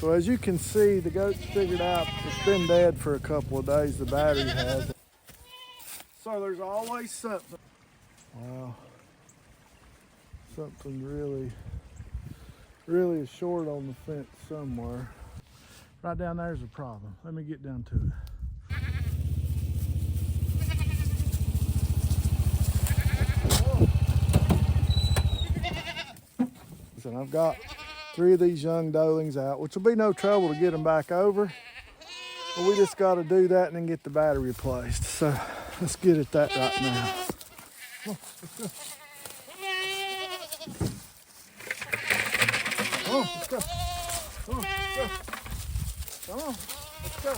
So as you can see, the goat's figured out it's been dead for a couple of days, the battery has. So there's always something. Wow. Something really is short on the fence somewhere. Right down there's a problem. Let me get down to it. And I've got 3 of these young doelings out, which will be no trouble to get them back over. But we just got to do that and then get the battery replaced. So let's get at that right now. Come on, let's go. Come on, let's go. Come on, let's go.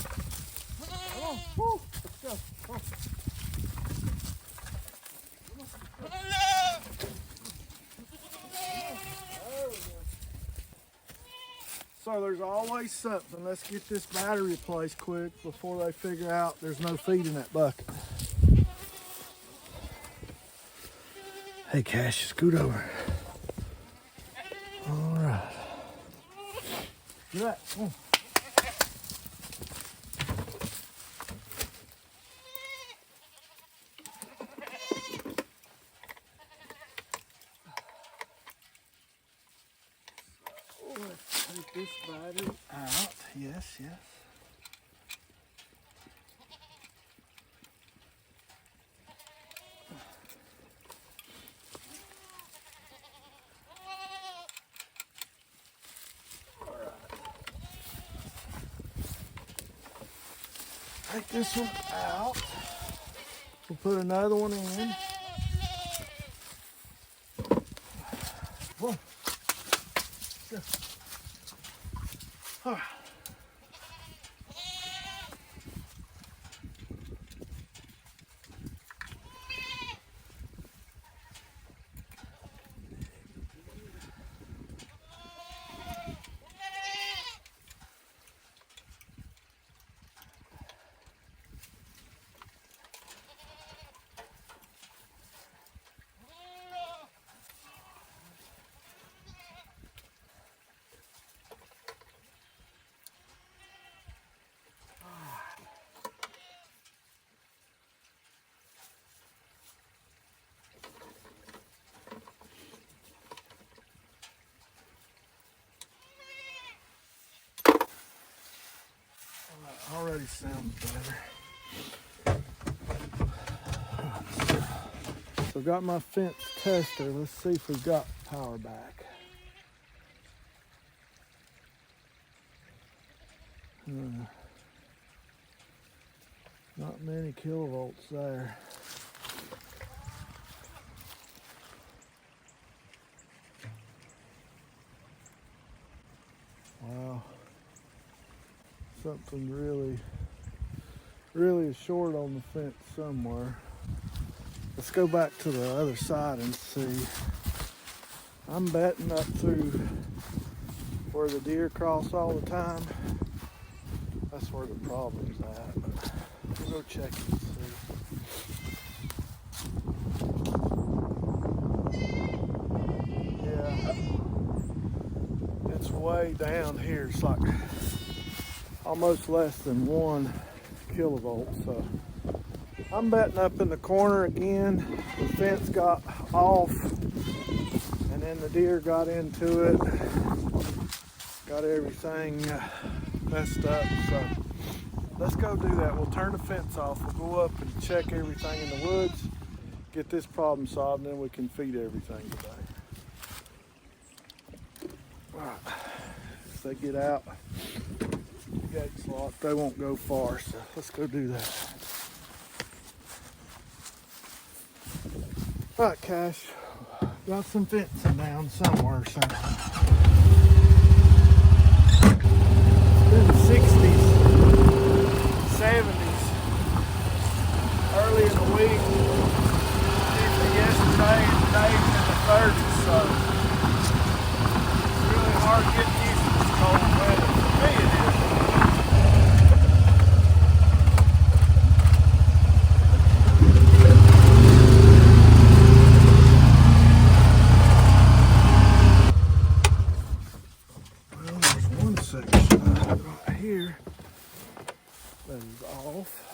Come on, woo, let's go. Come on. So there's always something. Let's get this battery replaced quick before they figure out there's no feed in that bucket. Hey, Cash, scoot over. All right. Get that. Come on. Take this battery out. Yes, yes. All right. Take this one out. We'll put another one in. Whoa. Go. All right. Already sounds better. So got my fence tester. Let's see if we've got power back. Not many kilovolts there. Wow. Something really is short on the fence somewhere. Let's go back to the other side and see. I'm betting up through where the deer cross all the time. That's where the problem's at. But we'll go check and see. Yeah, it's way down here. It's like almost less than 1 kilovolt. So I'm betting up in the corner again. The fence got off and then the deer got into it. Got everything messed up. So let's go do that. We'll turn the fence off. We'll go up and check everything in the woods, get this problem solved, and then we can feed everything today. All right. If they get out, gate's locked, they won't go far, so let's go do that. All right, Cash, got some fencing down somewhere, so in the 60s, 70s, early in the week, yesterday and today in the 30s, so it's really hard getting used to this cold weather. For me, it is. here that is off.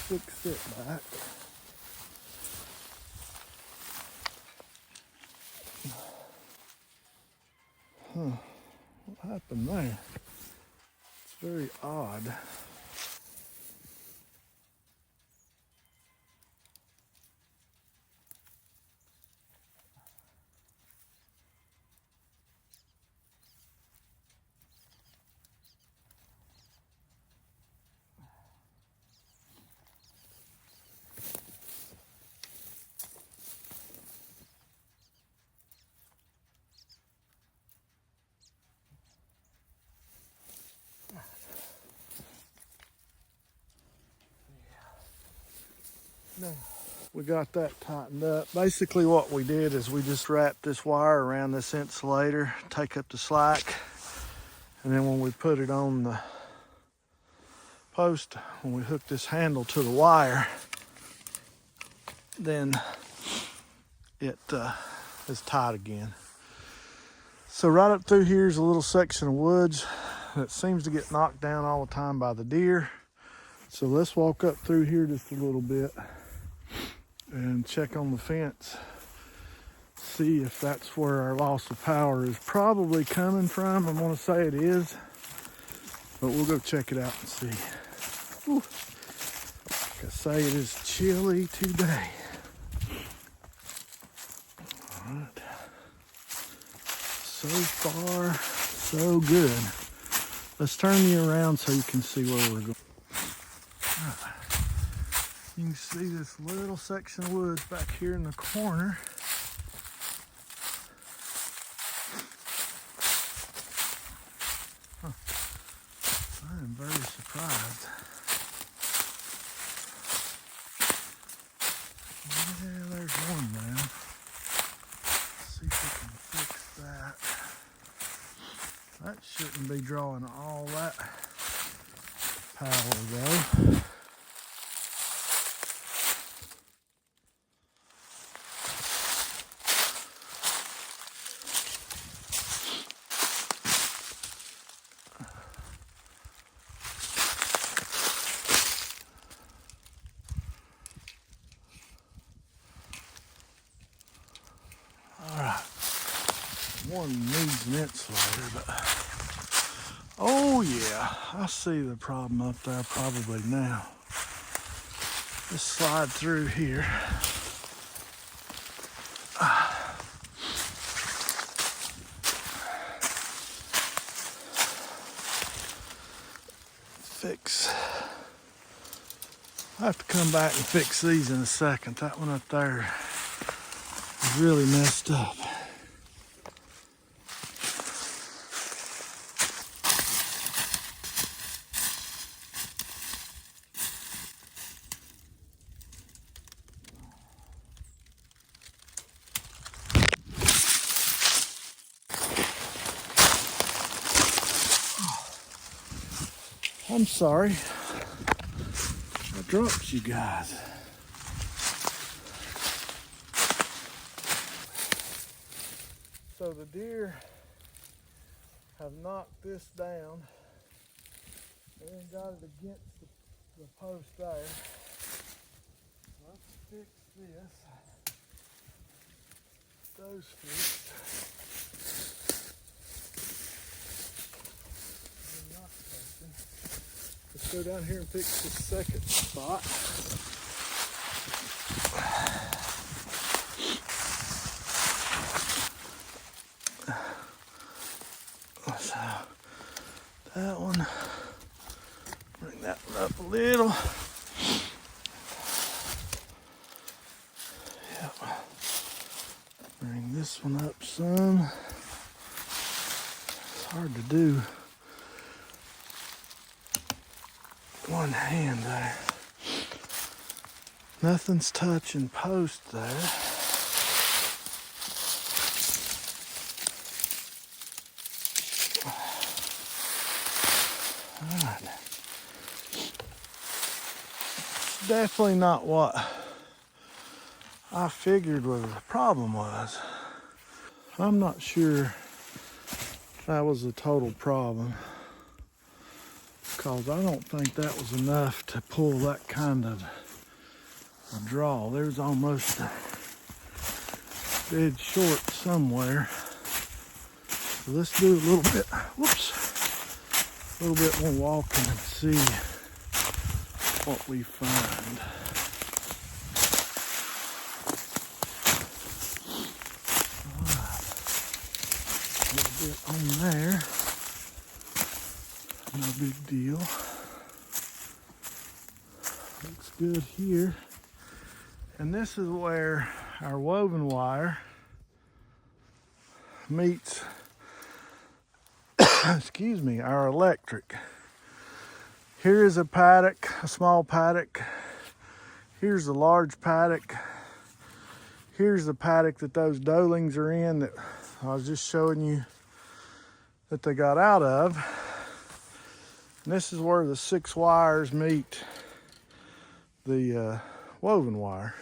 Fix it back. What happened there? It's very odd. Now, we got that tightened up. Basically what we did is we just wrapped this wire around this insulator, take up the slack, and then when we put it on the post, when we hook this handle to the wire, then it is tight again. So right up through here is a little section of woods that seems to get knocked down all the time by the deer. So let's walk up through here just a little bit and check on the fence, see if that's where our loss of power is probably coming from. I want to say it is, but we'll go check it out and see. Whew. Like I say, it is chilly today. All right. So far, so good. Let's turn you around so you can see where we're going. All right. You can see this little section of woods back here in the corner. Huh. I am very surprised. Yeah, there's one now. Let's see if we can fix that. That shouldn't be drawing all that power though. One needs an insulator, but oh yeah, I see the problem up there probably now. Just slide through here. Fix. I have to come back and fix these in a second. That one up there is really messed up. I'm sorry, I dropped you guys. So the deer have knocked this down and then got it against the post there. Let's fix this. Those fixed. Let's go down here and fix the second spot. So that one, bring that one up a little. Yep. Bring this one up some. It's hard to do. One hand there. Nothing's touching post there. All right. It's definitely not what I figured was the problem was. I'm not sure if that was the total problem. because I don't think that was enough to pull that kind of a draw. There's almost a dead short somewhere. So let's do a little bit, whoops, a little bit more walking and see what we find. A little bit on there, no big deal. Looks good here. And this is where our woven wire meets, excuse me, our electric. Here is a paddock, a small paddock. Here's a large paddock. Here's the paddock that those doelings are in that I was just showing you that they got out of. And this is where the 6 wires meet the woven wire.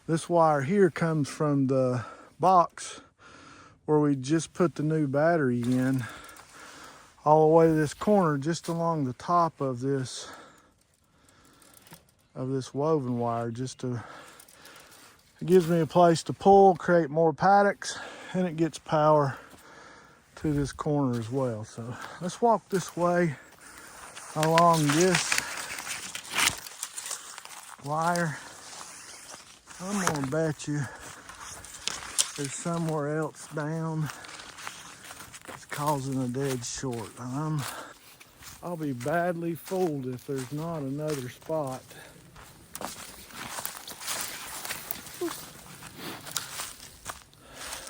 This wire here comes from the box where we just put the new battery in, all the way to this corner, just along the top of this woven wire, just to, it gives me a place to pull, create more paddocks, and it gets power to this corner as well. So let's walk this way along this wire. I'm gonna bet you there's somewhere else down that's causing a dead short. I'll be badly fooled if there's not another spot.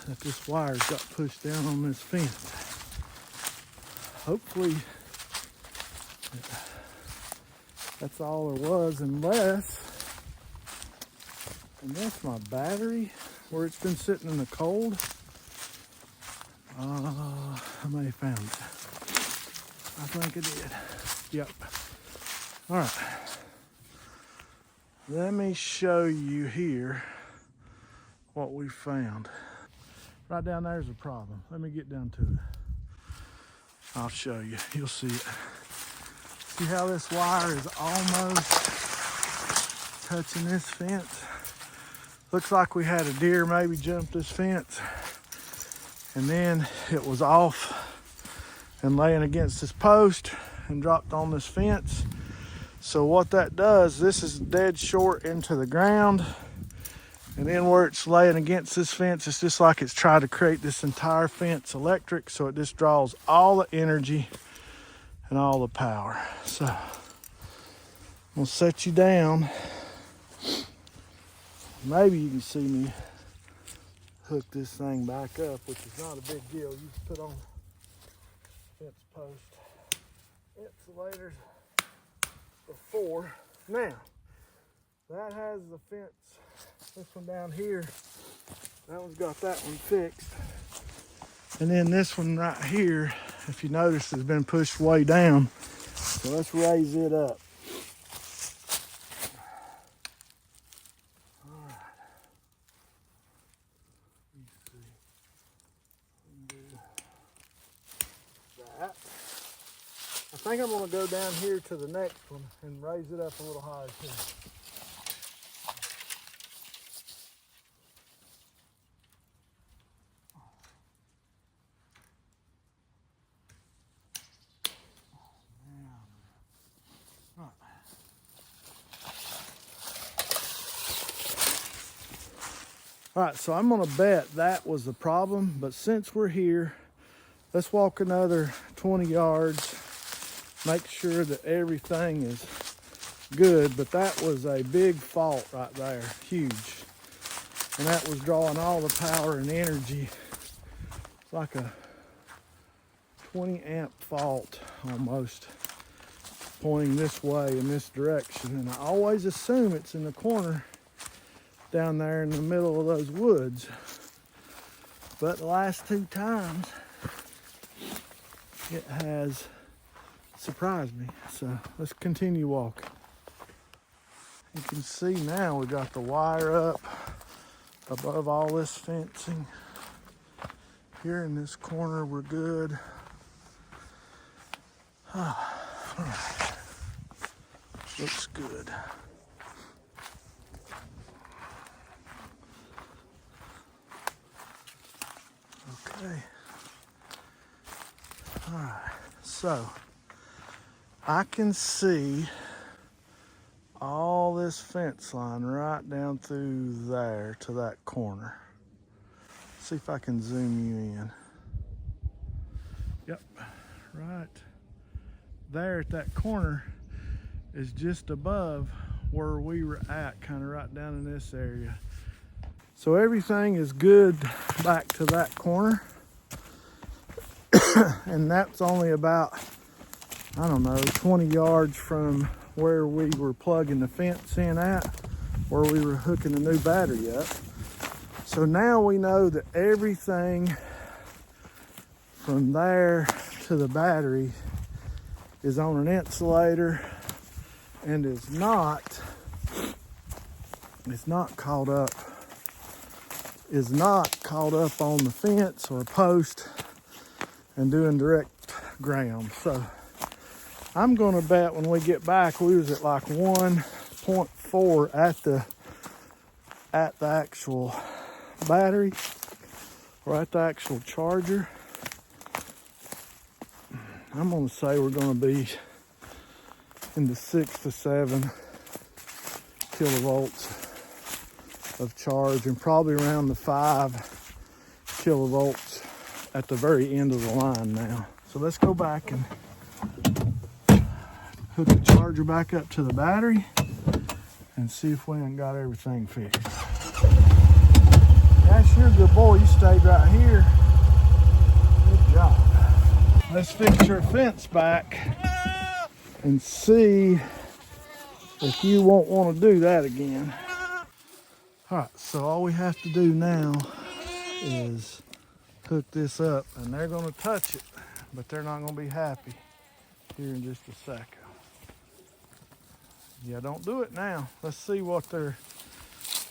That this wire's got pushed down on this fence. Hopefully that's all there was, unless my battery, where it's been sitting in the cold. I may have found it. I think I did. Yep. All right. Let me show you here what we found. Right down there's a problem. Let me get down to it. I'll show you. You'll see it. See how this wire is almost touching this fence? Looks like we had a deer maybe jump this fence, and then it was off and laying against this post and dropped on this fence. So what that does, this is dead short into the ground, and then where it's laying against this fence, it's just like it's trying to create this entire fence electric, so it just draws all the energy and all the power. So I'm gonna set you down. Maybe you can see me hook this thing back up, which is not a big deal. You just put on fence post insulators before. Now, that has the fence, this one down here, that one's got that one fixed. And then this one right here, if you notice, has been pushed way down. So let's raise it up. I think I'm going to go down here to the next one and raise it up a little higher too. All right, so I'm going to bet that was the problem, but since we're here, let's walk another 20 yards. Make sure that everything is good, but that was a big fault right there, huge. And that was drawing all the power and energy. It's like a 20 amp fault almost, pointing this way in this direction. And I always assume it's in the corner down there in the middle of those woods. But the last 2 times, it has surprised me. So let's continue walking. You can see now we got the wire up above all this fencing. Here in this corner we're good. All right. Looks good. Okay. All right. So I can see all this fence line right down through there to that corner. See if I can zoom you in. Yep, right there at that corner is just above where we were at, kind of right down in this area. So everything is good back to that corner. And that's only about, I don't know, 20 yards from where we were plugging the fence in at, where we were hooking the new battery up. So now we know that everything from there to the battery is on an insulator and is not caught up on the fence or post and doing direct ground. So I'm gonna bet when we get back we was at like 1.4 at the actual battery or at the actual charger. I'm gonna say we're gonna be in the 6 to 7 kilovolts of charge and probably around the 5 kilovolts at the very end of the line now. So let's go back and hook the charger back up to the battery and see if we ain't got everything fixed. That's your good boy, you stayed right here. Good job. Let's fix your fence back and see if you won't want to do that again. All right, so all we have to do now is hook this up, and they're going to touch it, but they're not going to be happy here in just a second. Yeah, don't do it now. Let's see what their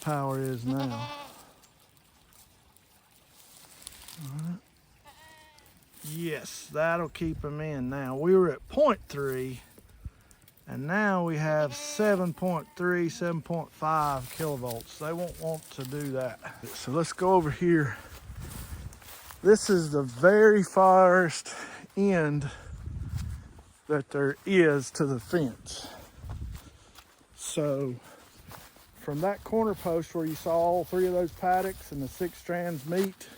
power is now. All right. Yes, that'll keep them in now. We were at 0.3, and now we have 7.3, 7.5 kilovolts. They won't want to do that. So let's go over here. This is the very farthest end that there is to the fence. So from that corner post where you saw all 3 of those paddocks and the 6 strands meet,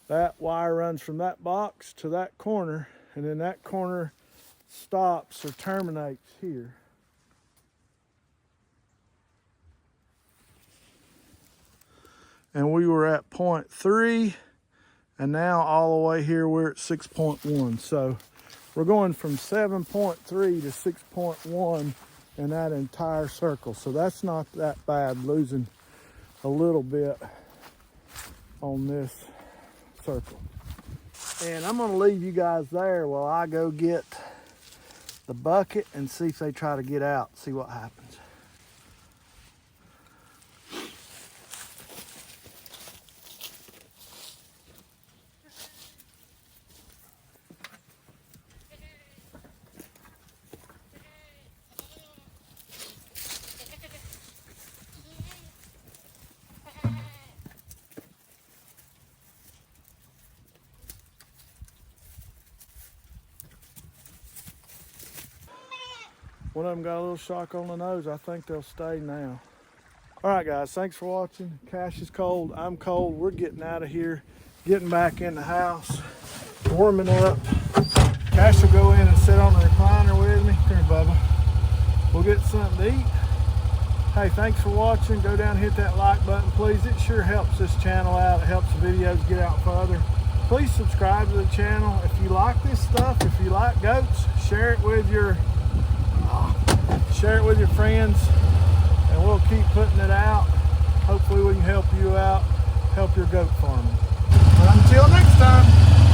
that wire runs from that box to that corner, and then that corner stops or terminates here. And we were at 0.3, and now all the way here we're at 6.1. So we're going from 7.3 to 6.1 in that entire circle. So that's not that bad, losing a little bit on this circle. And I'm going to leave you guys there while I go get the bucket and see if they try to get out, see what happens. One of them got a little shock on the nose. I think they'll stay now. All right, guys, thanks for watching. Cash is cold, I'm cold. We're getting out of here, getting back in the house, warming up. Cash will go in and sit on the recliner with me. Here, Bubba. We'll get something to eat. Hey, thanks for watching. Go down and hit that like button, please. It sure helps this channel out. It helps the videos get out further. Please subscribe to the channel. If you like this stuff, if you like goats, share it with your friends, and we'll keep putting it out. Hopefully we can help you out, help your goat farming. But until next time.